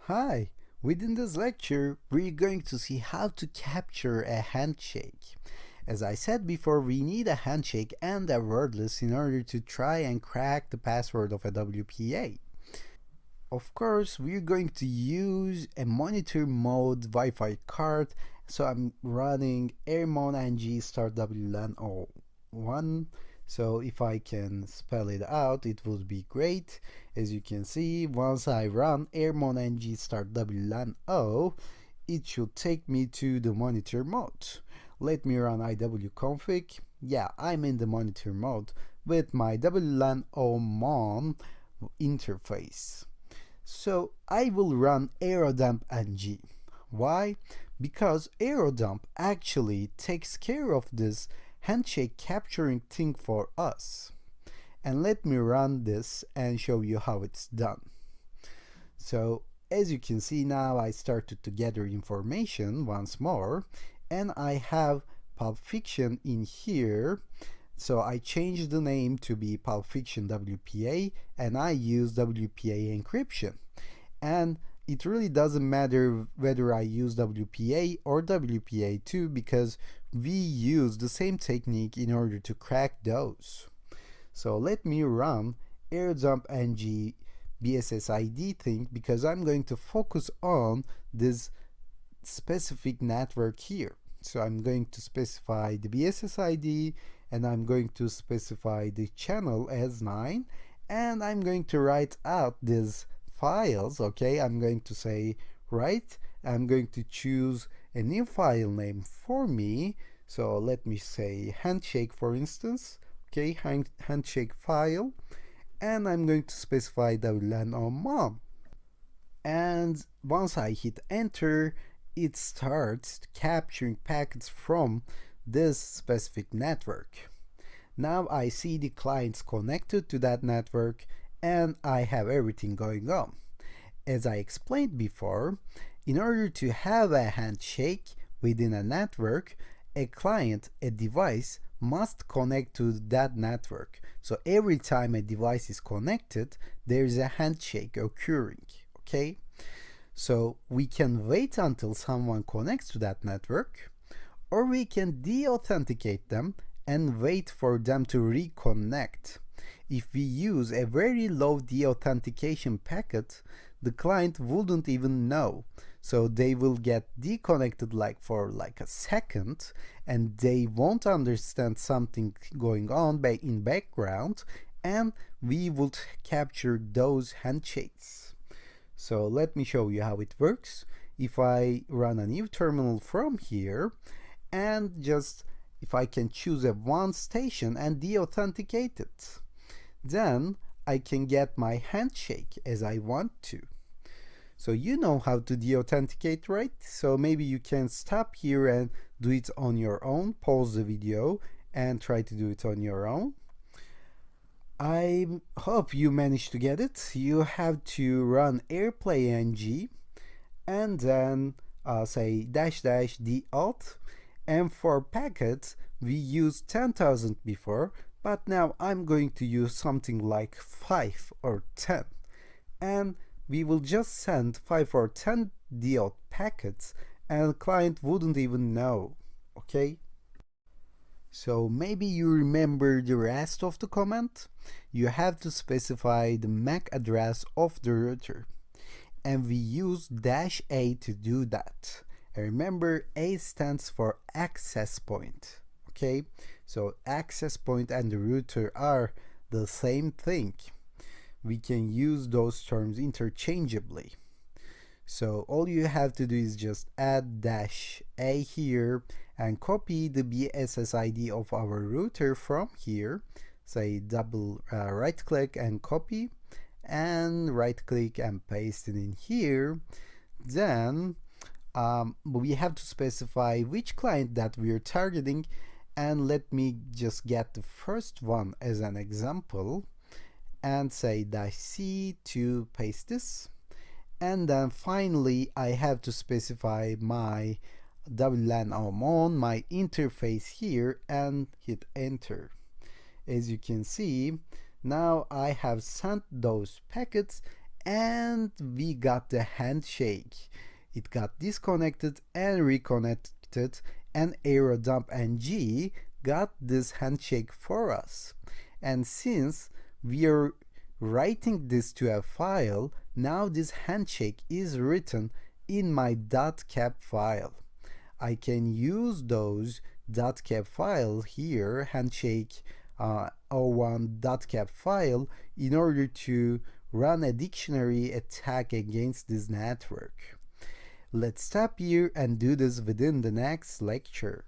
Hi! Within this lecture, we're going to see how to capture a handshake. As I said before, we need a handshake and a wordless in order to try and crack the password of a WPA. Of course, we're going to use a monitor mode Wi-Fi card, so I'm running Aircrack-ng start WLAN 01. So if I can spell it out, it would be great. As you can see, once I run Aircrack-ng start WLAN 0, it should take me to the monitor mode. Let me run iwconfig. Yeah, I'm in the monitor mode with my WLAN 0 mon interface. So I will run aerodump-ng. Why? Because aerodump actually takes care of this handshake capturing thing for us. And let me run this and show you how it's done. So as you can see now, I started to gather information once more, and I have Pulp Fiction in here. So I changed the name to be Pulp Fiction WPA, and I use WPA encryption. And it really doesn't matter whether I use WPA or WPA2 because we use the same technique in order to crack those. So let me run aerodump-ng BSSID thing because I'm going to focus on this specific network here. So I'm going to specify the BSSID, and I'm going to specify the channel as 9, and I'm going to write out these files. Okay, I'm going to say write. I'm going to choose a new file name for me. So let me say handshake, for instance. Okay, handshake file, and I'm going to specify WLAN on mom. And once I hit enter, it starts capturing packets from this specific network. Now I see the clients connected to that network, and I have everything going on. As I explained before, in order to have a handshake within a network, a client, a device, must connect to that network. So every time a device is connected, there is a handshake occurring. Okay? So we can wait until someone connects to that network, or we can de-authenticate them and wait for them to reconnect. If we use a very low de-authentication packet, the client wouldn't even know. So they will get deconnected for a second, and they won't understand something going on in background, and we would capture those handshakes. So let me show you how it works. If I run a new terminal from here, and just if I can choose a one station and de-authenticate it, then I can get my handshake as I want to. So you know how to de-authenticate, right? So maybe you can stop here and do it on your own. Pause the video and try to do it on your own. I hope you managed to get it. You have to run airplay-ng and then say --d-auth. And for packets, we used 10,000 before, but now I'm going to use something like 5 or 10. And we will just send 5 or 10 d-auth packets, and the client wouldn't even know. Okay? So maybe you remember the rest of the command. You have to specify the MAC address of the router, and we use -a to do that. And remember, A stands for access point. Okay, so access point and the router are the same thing. We can use those terms interchangeably. So all you have to do is just add -a here and copy the BSSID of our router from here. Say double right click and copy, and right click and paste it in here. Then we have to specify which client that we are targeting, and let me just get the first one as an example and say -c to paste this. And then finally I have to specify my WLAN on my interface here and hit enter. As you can see, now I have sent those packets and we got the handshake. It got disconnected and reconnected, and aerodump-ng got this handshake for us. And since we are writing this to a file, now this handshake is written in my .cap file. I can use those .cap file here, handshake 01.cap file, in order to run a dictionary attack against this network. Let's stop here and do this within the next lecture.